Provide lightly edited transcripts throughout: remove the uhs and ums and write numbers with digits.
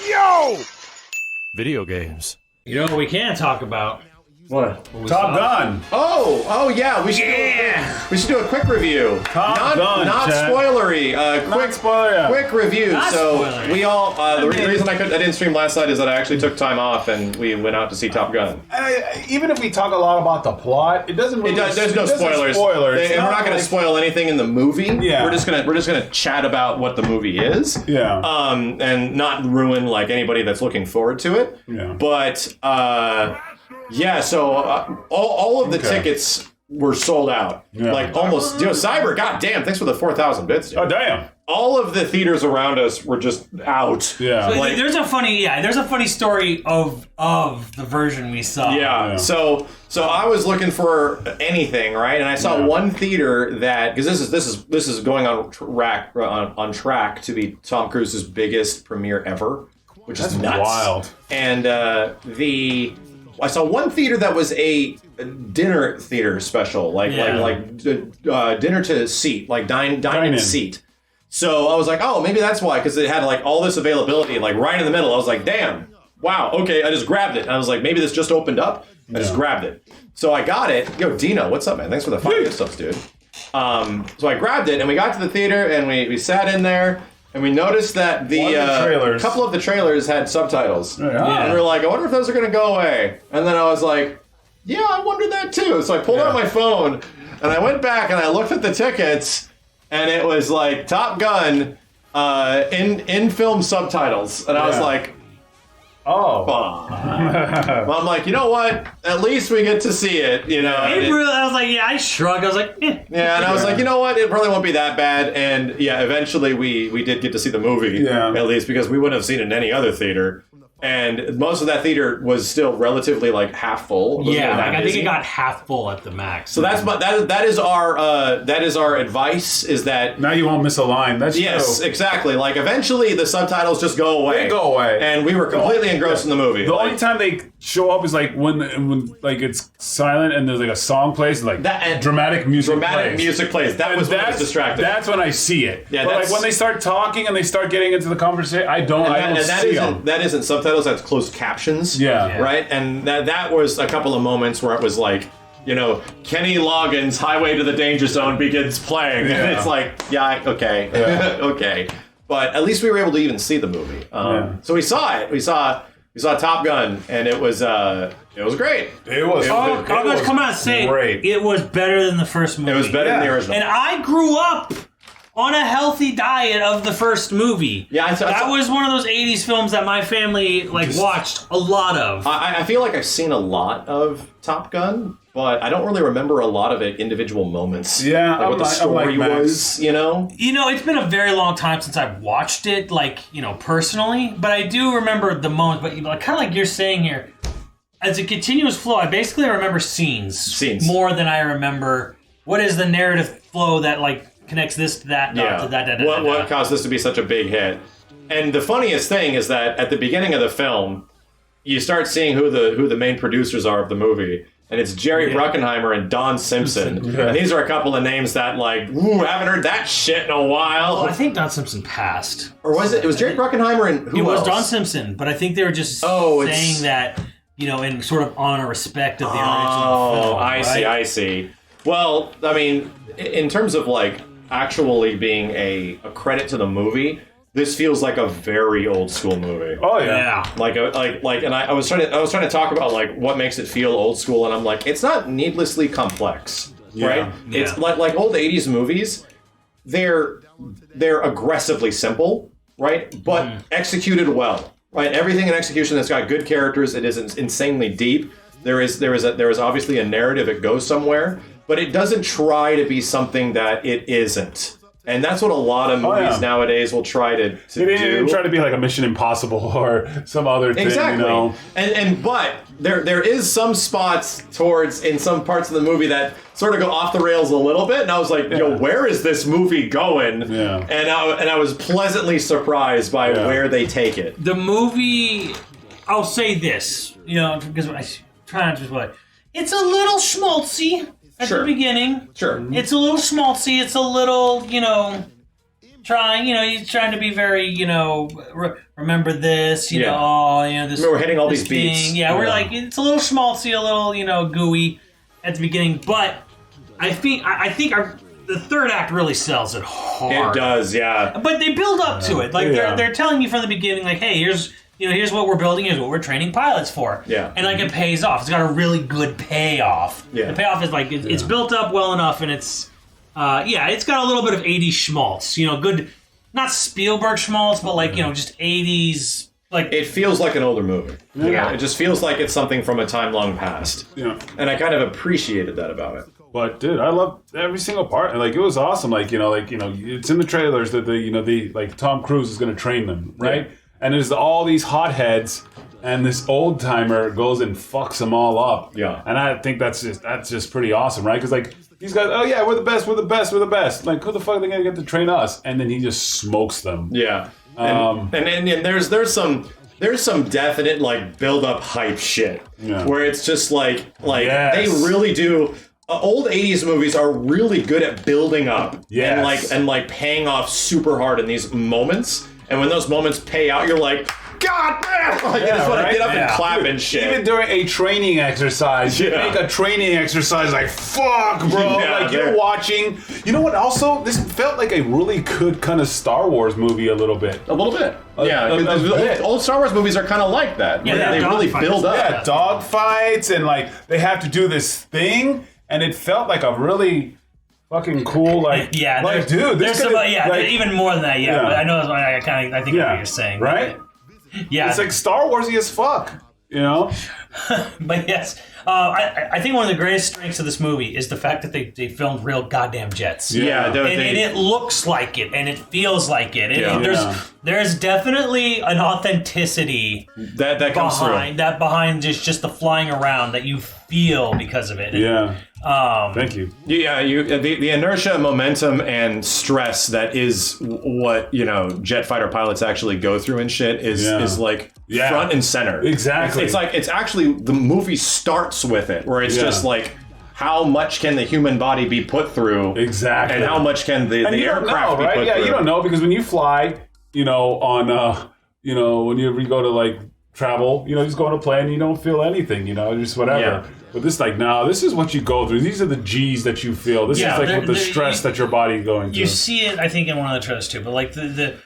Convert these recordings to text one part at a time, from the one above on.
Yo! Video games. You know what we can talk about? What? Top Gun. Oh yeah. We should do a quick review. Top Gun, not Chad. spoilery. Quick spoiler. Yeah. Quick review. Not So spoilery. we all. The reason I didn't stream last night is that I actually took time off and we went out to see Top Gun. Even if we talk a lot about the plot, it doesn't. Really, There's no spoilers. And we're not going to spoil anything in the movie. Yeah. We're just gonna chat about what the movie is. Yeah. And not ruin like anybody that's looking forward to it. Yeah. But yeah. So all of the tickets were sold out. Yeah. Like almost. Cyber. God damn. Thanks for the 4,000 bits. Dude. Oh damn. All of the theaters around us were just out. Yeah. So there's a funny story of the version we saw. Yeah. So I was looking for anything, right? And I saw one theater that because this is going on track to be Tom Cruise's biggest premiere ever, which is nuts. Wild. And I saw one theater that was a dinner theater special, like dinner to seat, like dine in seat. So I was like, oh, maybe that's why, because it had like all this availability, like right in the middle. I was like, damn, wow, okay. I just grabbed it. And I was like, maybe this just opened up. I just grabbed it. So I got it. Yo, Dino, what's up, man? Thanks for the 5 gift subs, dude. So I grabbed it, and we got to the theater, and we sat in there, and we noticed that a couple of the trailers had subtitles. Yeah. And we were like, I wonder if those are going to go away. And then I was like, yeah, I wondered that too. So I pulled out my phone, and I went back, and I looked at the tickets, and it was like Top Gun in film subtitles. And I was like, oh. Well, I'm like, you know what? At least we get to see it, you know. I was like, I shrugged. I was like, eh. Yeah, and I was like, you know what? It probably won't be that bad. And yeah, eventually we did get to see the movie, at least, because we wouldn't have seen it in any other theater. And most of that theater was still relatively like half full. I think it got half full at the max. So that is our advice, is that Now you won't miss a line. That's yes, true. exactly. Like eventually the subtitles just go away. They go away. And we were completely engrossed in the movie. The only time they show up is like when like it's silent and there's like a song plays, like dramatic music plays. That was when I was distracted. That's when I see it. Yeah, but like when they start talking and they start getting into the conversation, I don't see them. That isn't subtitles. That's closed captions. Yeah. Right. And that was a couple of moments where it was like, you know, Kenny Loggins' Highway to the Danger Zone begins playing, and it's like, okay, okay. But at least we were able to even see the movie. So we saw it. We saw Top Gun, and it was great. It was. I'm going to come out and say it was better than the first movie. It was better than the original. And I grew up on a healthy diet of the first movie. Yeah, that was one of those 80s films that my family watched a lot of. I feel like I've seen a lot of Top Gun, but I don't really remember a lot of it, individual moments. Yeah, like what the story was, you know? You know, it's been a very long time since I've watched it, personally, but I do remember the moments, but kind of like you're saying here, as a continuous flow, I basically remember scenes more than I remember what is the narrative flow that, connects this to that, to that. What caused this to be such a big hit? And the funniest thing is that at the beginning of the film, you start seeing who the main producers are of the movie, and it's Jerry Bruckheimer and Don Simpson. And these are a couple of names that haven't heard that shit in a while. Well, I think Don Simpson passed. Or was it? It was Jerry Bruckheimer and who else? It was Don Simpson, but I think they were just saying that, in sort of honor respect of the original film. I see. Well, I mean, in terms of actually being a credit to the movie, this feels like a very old school movie. Oh yeah. And I was trying to talk about what makes it feel old school, and I'm like, it's not needlessly complex, right? Yeah. It's like old 80s movies. They're aggressively simple, right? But executed well, right? Everything in execution that's got good characters. It is insanely deep. There is obviously a narrative. It goes somewhere. But it doesn't try to be something that it isn't. And that's what a lot of movies nowadays will try to do. It didn't try to be like a Mission Impossible or some other thing, exactly. you know? But there is some spots in some parts of the movie that sort of go off the rails a little bit. And I was like, yo, where is this movie going? Yeah. And I was pleasantly surprised by where they take it. The movie, I'll say this, because I try not to just it's a little schmaltzy. At the beginning. Sure. It's a little schmaltzy. It's a little, trying, he's trying to be very, remember this, this. We're hitting all these thing. beats. Yeah, we're like, it's a little schmaltzy, a little, gooey at the beginning, but I think the third act really sells it hard. It does, yeah. But they build up to it. Like they're telling you from the beginning, like, hey, here's what we're building, here's what we're training pilots for. Yeah. And like it pays off. It's got a really good payoff. Yeah. The payoff is like it's built up well enough, and it's it's got a little bit of 80s schmaltz. Good, not Spielberg schmaltz, but like just 80s. Like it feels like an older movie. Yeah. It just feels like it's something from a time long past. Yeah. And I kind of appreciated that about it. But dude, I love every single part. Like it was awesome. Like it's in the trailers that the Tom Cruise is going to train them, right? Yeah. And there's all these hotheads, and this old timer goes and fucks them all up. Yeah. And I think that's just pretty awesome, right? Because like these guys, oh yeah, we're the best. Like who the fuck are they going to get to train us? And then he just smokes them. Yeah. And there's some definite like build up hype shit where it's just like they really do. Old 80s movies are really good at building up and paying off super hard in these moments. And when those moments pay out, you're like, God damn! Like, you just want to get up and clap and shit. Even during a training exercise, you make a training exercise like, fuck, bro. Like, you're watching. You know what? Also, this felt like a really good kind of Star Wars movie a little bit. A little bit. Old Star Wars movies are kind of like that. Yeah, they really build up. Yeah, dog fights, and like, they have to do this thing, and it felt like a really fucking cool, like, dude, there's some, even more than that, but I know I think what you're saying, right? Yeah, it's like Star Warsy as fuck, But yes, I think one of the greatest strengths of this movie is the fact that they filmed real goddamn jets. Yeah, and it looks like it, and it feels like it. There's definitely an authenticity that comes behind just the flying around that you feel because of it. Thank you. Yeah, the inertia, momentum, and stress that is what jet fighter pilots actually go through and shit is like front and center. Exactly. It's actually the movie starts with it where it's just like, how much can the human body be put through? Exactly. And how much can the aircraft be put through? Yeah, you don't know, because when you fly, on when you go to like travel, you just go on a plane and you don't feel anything, just whatever. Yeah. But this, this is what you go through. These are the G's that you feel. This is like the stress that your body is going through. You see it, I think, in one of the trailers too. But like the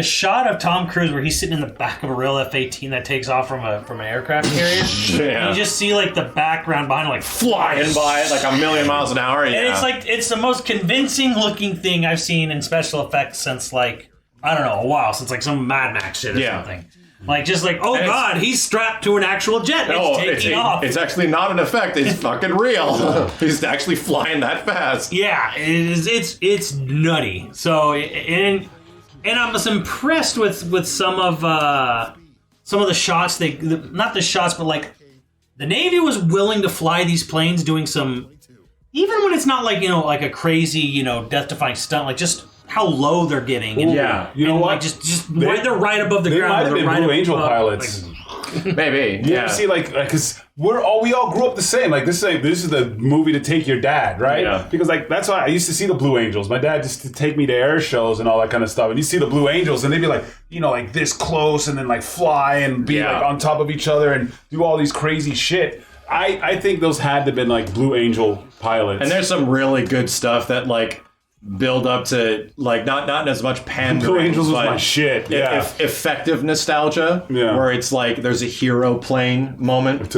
shot of Tom Cruise where he's sitting in the back of a real F-18 that takes off from an aircraft carrier. And you just see like the background behind him, like flying by it like a million miles an hour. Yeah. And it's the most convincing looking thing I've seen in special effects since like, I don't know, a while, since like some Mad Max shit or something. Like, just like, oh God, he's strapped to an actual jet. It's taking off. It's actually not an effect. It's fucking real. He's actually flying that fast. Yeah, it is. It's nutty. So, and I'm just impressed with some of the shots. Not the shots, but like the Navy was willing to fly these planes, doing some, even when it's not like like a crazy death-defying stunt, like just how low they're getting. And, you know what? Like just they're right above the ground. They might have been Blue Angel pilots. Maybe. You ever see because we all grew up the same. Like this is the movie to take your dad, right? Yeah. Because that's why I used to see the Blue Angels. My dad used to take me to air shows and all that kind of stuff. And you see the Blue Angels, and they'd be like, like this close, and then like fly and be like on top of each other and do all these crazy shit. I think those had to have been like Blue Angel pilots. And there's some really good stuff that like build up to like not as much pandering. Blue Angels was my shit. Yeah, effective nostalgia. Yeah, where it's like there's a hero plane moment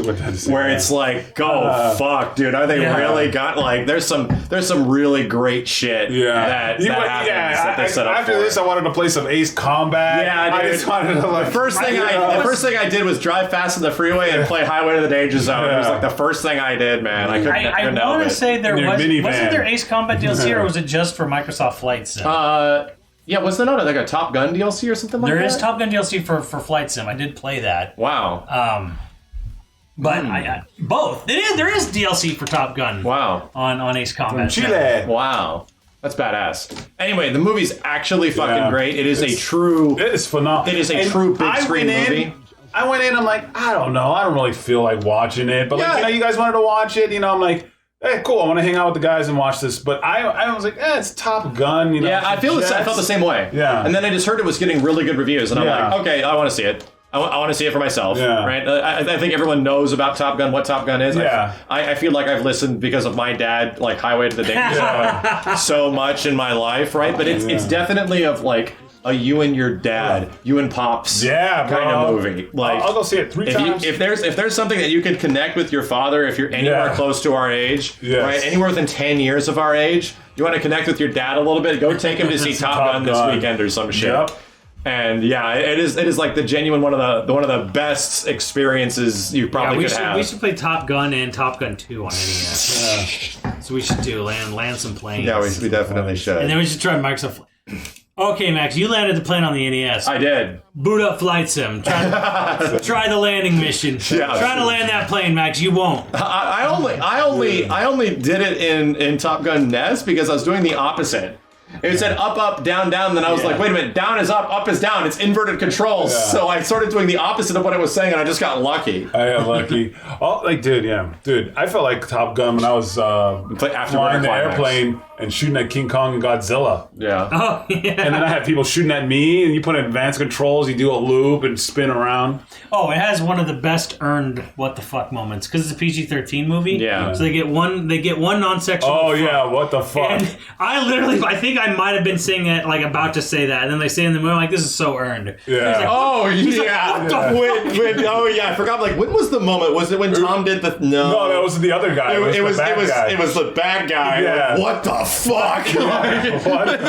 where it's like, fuck, dude, are they really got like? There's some really great shit. That happens that they set up. After this, I wanted to play some Ace Combat. Yeah, dude. I just wanted to like. The first thing I did was drive fast in the freeway and play Highway to the Danger Zone. It was like the first thing I did, man. I couldn't. I want to say wasn't there Ace Combat DLC or was it just for Microsoft Flight Sim? Was there not like a Top Gun DLC or something like that? There is Top Gun DLC for Flight Sim. I did play that. Wow. But both. There is DLC for Top Gun. Wow. On Ace Combat. Chile. Wow. That's badass. Anyway, the movie's actually fucking great. It is phenomenal. It is a true big screen movie. I went in, I'm like, I don't know. I don't really feel like watching it. But you guys wanted to watch it. I'm like, hey, cool, I want to hang out with the guys and watch this. But I was like, it's Top Gun. You know, Yeah, I felt the same way. Yeah. And then I just heard it was getting really good reviews, and I'm like, okay, I want to see it. I want to see it for myself. Yeah. Right? I think everyone knows about Top Gun, what Top Gun is. Yeah. I feel like I've listened because of my dad, like Highway to the Danger Zone, so much in my life, right? But it's definitely of like a you and your dad, you and Pops kind of movie. Like I'll go see it 3 times. If there's something that you could connect with your father, if you're anywhere close to our age, right? Anywhere within 10 years of our age, you want to connect with your dad a little bit, go take him to see Top Gun this weekend or some shit. Yep. And yeah, it is like the genuine one of the best experiences you probably could have. We should play Top Gun and Top Gun 2 on NES. So we should do land some planes. Yeah, we definitely should. And then we should try Microsoft. Okay, Max, you landed the plane on the NES. I did. Boot up Flight Sim. Try the landing mission. Yeah. Try to land that plane, Max. You won't. I only did it in Top Gun NES because I was doing the opposite. It said up, up, down, down. Then I was like, wait a minute, down is up is down. It's inverted controls. Yeah. So I started doing the opposite of what it was saying, and I just got lucky. I got lucky. Dude, I felt like Top Gun when I was flying the airplane and shooting at King Kong and Godzilla. Yeah. Oh, yeah. And then I had people shooting at me, and you put in advanced controls, you do a loop and spin around. Oh, it has one of the best earned what the fuck moments because it's a PG-13 movie. Yeah. So they get one non-sexual. Oh yeah, what the fuck? And I think I might have been saying it like about to say that, and then they say in the movie, I'm like, this is so earned. Yeah. I forgot. Like, when was the moment? Was it when Tom did the? No, that was the other guy. It was the bad guy. Yeah. Like, what the fuck?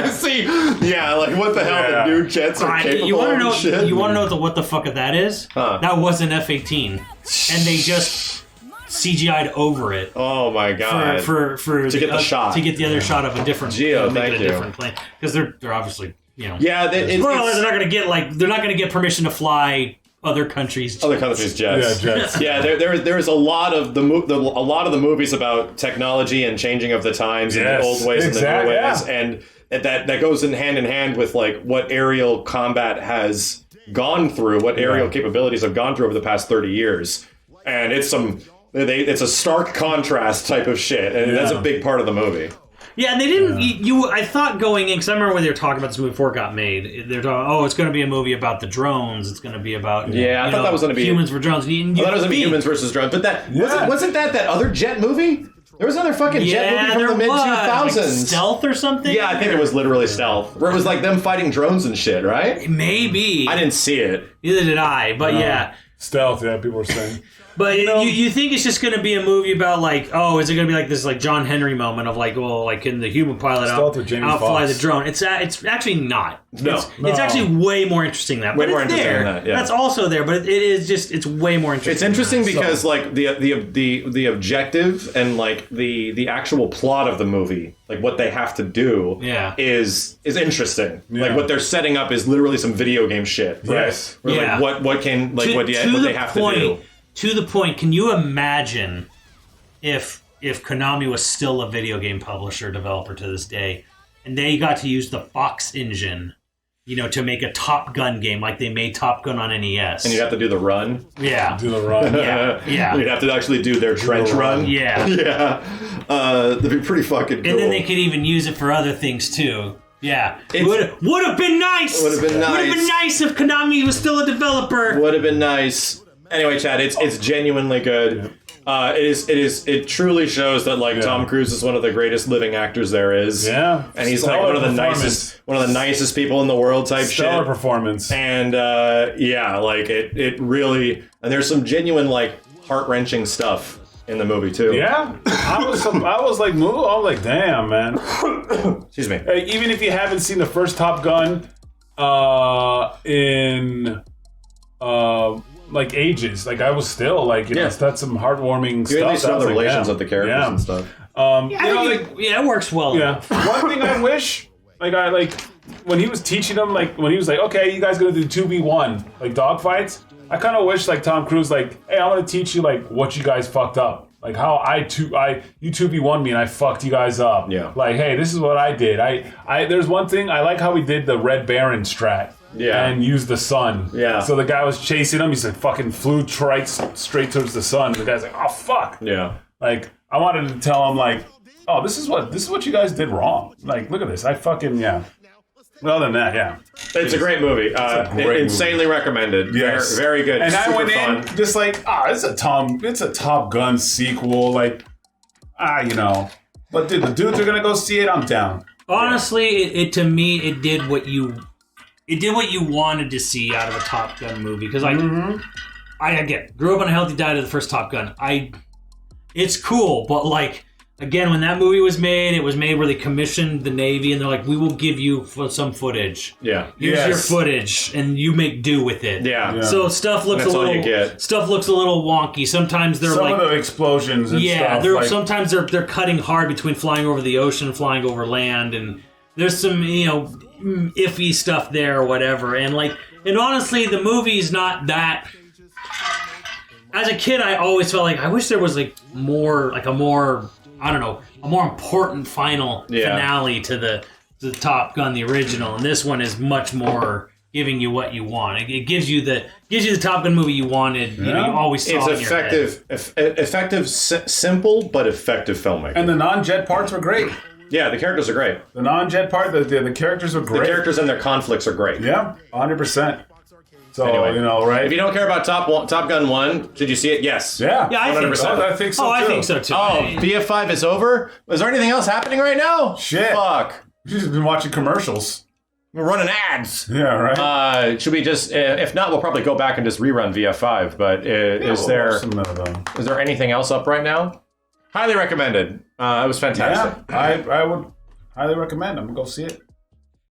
See, yeah, like what the hell? The new jets are capable of shit. You want to know what the fuck of that is? Huh. That was an F-18, and they just CGI'd over it. Oh my god! For to get the shot, to get the other shot of a different different plane, because they're obviously yeah they're not gonna get permission to fly other countries' jets. Yeah, jets. Yeah, there's a lot of the movies about technology and changing of the times and the old ways and the new ways, and that goes in hand with like what aerial combat has gone through, what aerial capabilities have gone through over the past 30 years, and it's a stark contrast type of shit, and that's a big part of the movie. Yeah, and they didn't. I thought going in because I remember when they were talking about this movie before it got made. They're talking, it's going to be a movie about the drones. It's going to be about I thought that was going to be humans for drones. I thought it was going to be humans versus drones, but that wasn't that other jet movie. There was another fucking jet movie from the mid 2000s, like Stealth or something. Yeah, I think it was literally Stealth, where it was like them fighting drones and shit, right? Maybe I didn't see it. Neither did I, but yeah. Stealth, people were saying. But you think it's just going to be a movie about like, is it going to be like this like John Henry moment of like, can the human pilot outfly the drone? It's actually not. No. It's actually way more interesting than that. Way but more it's interesting there. than that. Yeah. That's also there, but it's way more interesting. It's interesting because like the objective and like the actual plot of the movie, like what they have to do, is interesting. Yeah. Like what they're setting up is literally some video game shit. Right? Yes. Like what they have to do. To the point, can you imagine if Konami was still a video game publisher developer to this day, and they got to use the Fox engine, to make a Top Gun game like they made Top Gun on NES? And you have to do the run. Yeah. Do the run. Yeah. You'd have to actually do their trench run. Yeah. Yeah. That'd be pretty fucking cool. And then they could even use it for other things too. Yeah. Would have been nice. Would have been nice if Konami was still a developer. Would have been nice. Anyway, Chad, it's genuinely good. It truly shows that Tom Cruise is one of the greatest living actors there is. Yeah, and he's like one of the nicest people in the world type shit. Stellar performance. And it really, and there's some genuine heart-wrenching stuff in the movie too. Yeah, I was like, damn, man. Excuse me. Even if you haven't seen the first Top Gun, ages. I was still that's some heartwarming stuff. You at least know the relations of the characters and stuff. It works well. Yeah. One thing I wish, when he was teaching them, when he was like, okay, you guys gonna do 2v1, dogfights. I kind of wish, Tom Cruise, hey, I want to teach you, what you guys fucked up. How you 2v1 me and I fucked you guys up. Yeah. Hey, this is what I did. There's one thing, I like how we did the Red Baron strat. Yeah. And used the sun. Yeah. So the guy was chasing him. He's fucking flew straight towards the sun. The guy's like, oh, fuck. Yeah. I wanted to tell him like, oh, this is what you guys did wrong. Like, look at this. I fucking Well, other than that, yeah. It's a great movie. Insanely recommended. Yes. Very good. And Super I went fun. in just like, it's a Top Gun sequel. Like, you know. But dude, the dudes are gonna go see it. I'm down. Honestly, it to me, it did what you wanted to see out of a Top Gun movie. Because I again grew up on a healthy diet of the first Top Gun. It's cool, but like. Again, when that movie was made, it was made where they commissioned the Navy, and they're like, "We will give you some footage. Yeah, here's your footage, and you make do with it." Yeah. So stuff looks a little wonky. Sometimes they're some of the explosions. And stuff, sometimes they're cutting hard between flying over the ocean and flying over land, and there's some iffy stuff there or whatever. And honestly, the movie's not that. As a kid, I always felt like I wish there was a more important final finale to the Top Gun, the original, and this one is much more giving you what you want. It gives you the Top Gun movie you wanted. You always saw. It's effective, simple but effective filmmaking. And the non-jet parts were great. Yeah, the characters are great. The non-jet part, the characters are great. The characters and their conflicts are great. Yeah, 100%. So, anyway, right? If you don't care about Top Gun 1, did you see it? Yes. Yeah, I think so. I think so, too. I think so, too. Oh, BF5 is over? Is there anything else happening right now? Shit. Fuck. You've just been watching commercials. We're running ads. Yeah, right? Should we just, if not, we'll probably go back and just rerun VF5 , but is there anything else up right now? Highly recommended. It was fantastic. Yeah, I would highly recommend. I'm going to go see it.